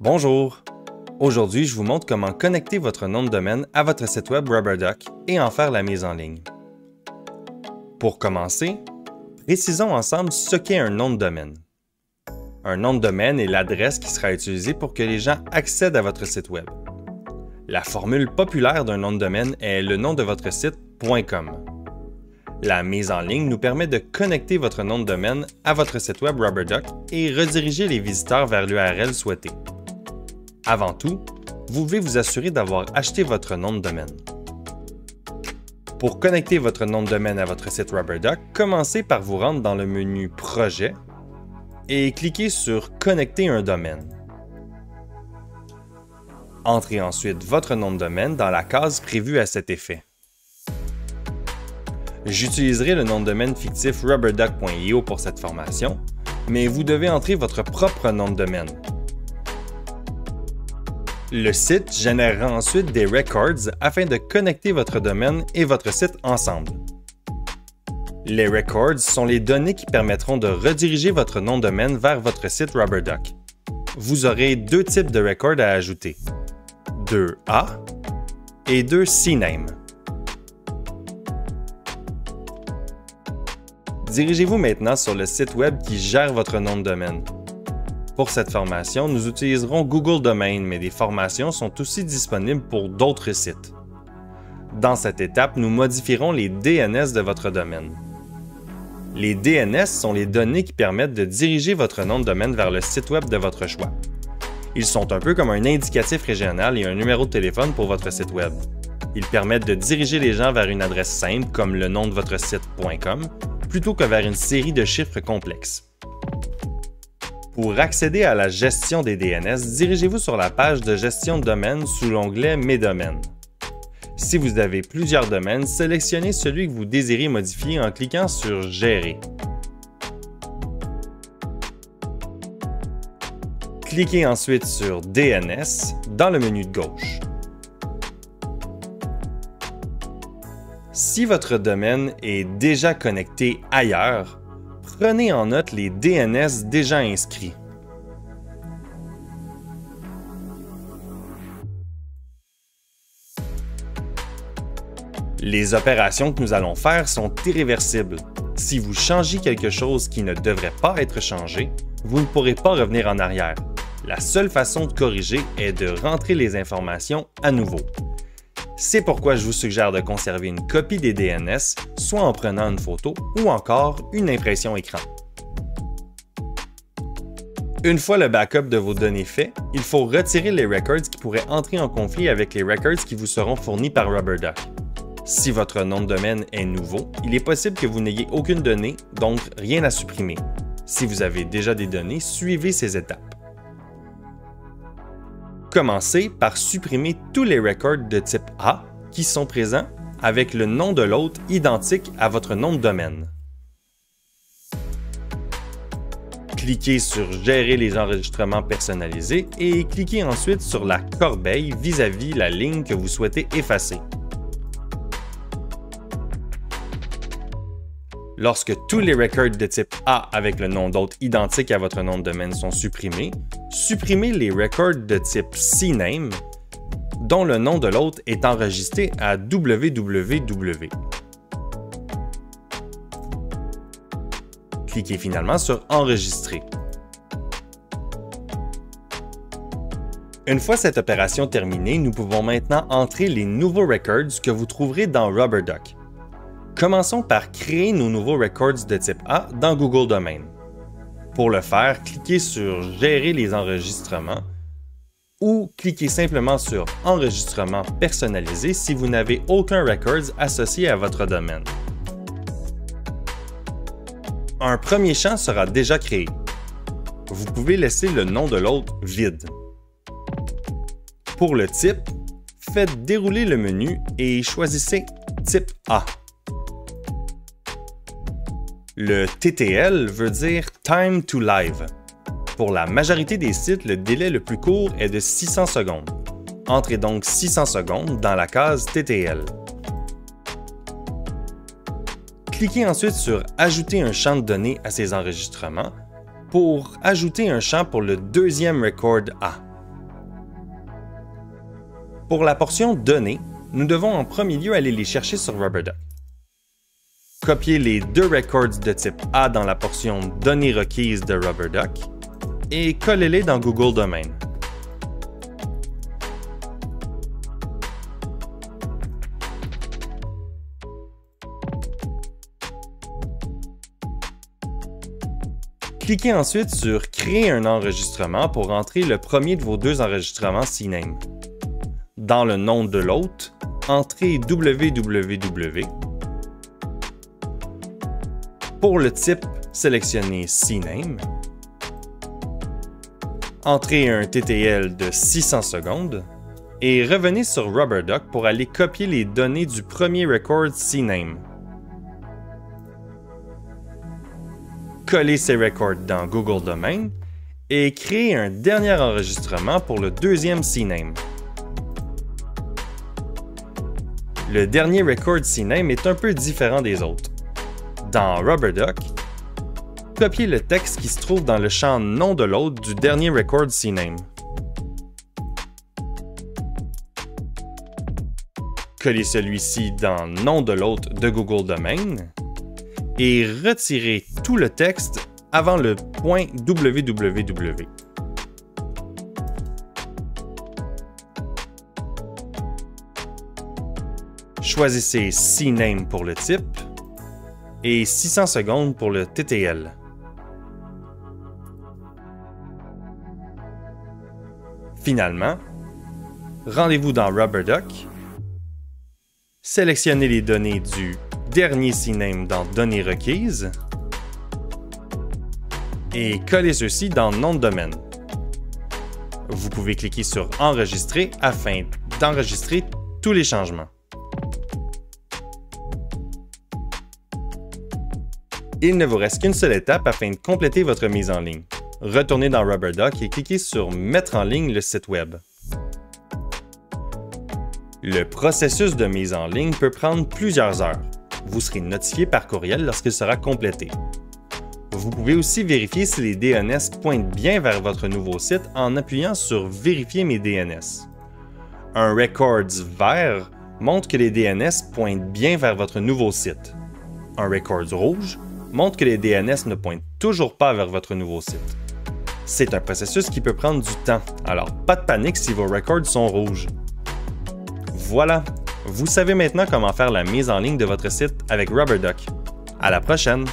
Bonjour! Aujourd'hui, je vous montre comment connecter votre nom de domaine à votre site web RubberDuck et en faire la mise en ligne. Pour commencer, précisons ensemble ce qu'est un nom de domaine. Un nom de domaine est l'adresse qui sera utilisée pour que les gens accèdent à votre site web. La formule populaire d'un nom de domaine est le nom de votre site .com. La mise en ligne nous permet de connecter votre nom de domaine à votre site web RubberDuck et rediriger les visiteurs vers l'URL souhaitée. Avant tout, vous devez vous assurer d'avoir acheté votre nom de domaine. Pour connecter votre nom de domaine à votre site RubberDuck, commencez par vous rendre dans le menu Projet et cliquez sur Connecter un domaine. Entrez ensuite votre nom de domaine dans la case prévue à cet effet. J'utiliserai le nom de domaine fictif rubberduck.io pour cette formation, mais vous devez entrer votre propre nom de domaine. Le site générera ensuite des records afin de connecter votre domaine et votre site ensemble. Les records sont les données qui permettront de rediriger votre nom de domaine vers votre site RubberDuck. Vous aurez deux types de records à ajouter, 2A et 2 CNAME. Dirigez-vous maintenant sur le site web qui gère votre nom de domaine. Pour cette formation, nous utiliserons Google Domain, mais des formations sont aussi disponibles pour d'autres sites. Dans cette étape, nous modifierons les DNS de votre domaine. Les DNS sont les données qui permettent de diriger votre nom de domaine vers le site web de votre choix. Ils sont un peu comme un indicatif régional et un numéro de téléphone pour votre site web. Ils permettent de diriger les gens vers une adresse simple comme le nom de votre site .com plutôt que vers une série de chiffres complexes. Pour accéder à la gestion des DNS, dirigez-vous sur la page de gestion de domaine sous l'onglet Mes domaines. Si vous avez plusieurs domaines, sélectionnez celui que vous désirez modifier en cliquant sur Gérer. Cliquez ensuite sur DNS dans le menu de gauche. Si votre domaine est déjà connecté ailleurs, prenez en note les DNS déjà inscrits. Les opérations que nous allons faire sont irréversibles. Si vous changez quelque chose qui ne devrait pas être changé, vous ne pourrez pas revenir en arrière. La seule façon de corriger est de rentrer les informations à nouveau. C'est pourquoi je vous suggère de conserver une copie des DNS, soit en prenant une photo ou encore une impression écran. Une fois le backup de vos données fait, il faut retirer les records qui pourraient entrer en conflit avec les records qui vous seront fournis par RubberDuck. Si votre nom de domaine est nouveau, il est possible que vous n'ayez aucune donnée, donc rien à supprimer. Si vous avez déjà des données, suivez ces étapes. Commencez par supprimer tous les records de type A qui sont présents avec le nom de l'hôte identique à votre nom de domaine. Cliquez sur Gérer les enregistrements personnalisés et cliquez ensuite sur la corbeille vis-à-vis la ligne que vous souhaitez effacer. Lorsque tous les records de type A avec le nom d'hôte identique à votre nom de domaine sont supprimés, supprimez les records de type CNAME dont le nom de l'hôte est enregistré à www. Cliquez finalement sur Enregistrer. Une fois cette opération terminée, nous pouvons maintenant entrer les nouveaux records que vous trouverez dans RubberDuck. Commençons par créer nos nouveaux records de type A dans Google Domain. Pour le faire, cliquez sur Gérer les enregistrements ou cliquez simplement sur Enregistrement personnalisé si vous n'avez aucun record associé à votre domaine. Un premier champ sera déjà créé. Vous pouvez laisser le nom de l'hôte vide. Pour le type, faites dérouler le menu et choisissez Type A. Le TTL veut dire Time to Live. Pour la majorité des sites, le délai le plus court est de 600 secondes. Entrez donc 600 secondes dans la case TTL. Cliquez ensuite sur Ajouter un champ de données à ces enregistrements pour ajouter un champ pour le deuxième record A. Pour la portion données, nous devons en premier lieu aller les chercher sur RubberDuck. Copier les deux records de type A dans la portion données requises de RubberDuck et collez-les dans Google Domain. Cliquez ensuite sur « Créer un enregistrement » pour entrer le premier de vos deux enregistrements CNAME. Dans le nom de l'hôte, entrez www. Pour le type, sélectionnez CNAME. Entrez un TTL de 600 secondes et revenez sur RubberDuck pour aller copier les données du premier record CNAME. Collez ces records dans Google Domain et créez un dernier enregistrement pour le deuxième CNAME. Le dernier record CNAME est un peu différent des autres. Dans RubberDuck, copiez le texte qui se trouve dans le champ nom de l'hôte du dernier record CNAME. Collez celui-ci dans nom de l'hôte de Google Domain et retirez tout le texte avant le point www. Choisissez CNAME pour le type et 600 secondes pour le TTL. Finalement, rendez-vous dans RubberDuck, sélectionnez les données du dernier CNAME dans Données requises et collez ceux-ci dans Nom de domaine. Vous pouvez cliquer sur Enregistrer afin d'enregistrer tous les changements. Il ne vous reste qu'une seule étape afin de compléter votre mise en ligne. Retournez dans RubberDuck et cliquez sur Mettre en ligne le site web. Le processus de mise en ligne peut prendre plusieurs heures. Vous serez notifié par courriel lorsqu'il sera complété. Vous pouvez aussi vérifier si les DNS pointent bien vers votre nouveau site en appuyant sur Vérifier mes DNS. Un Records vert montre que les DNS pointent bien vers votre nouveau site. Un Records rouge montre que les DNS ne pointent toujours pas vers votre nouveau site. C'est un processus qui peut prendre du temps, alors pas de panique si vos records sont rouges. Voilà, vous savez maintenant comment faire la mise en ligne de votre site avec RubberDuck. À la prochaine!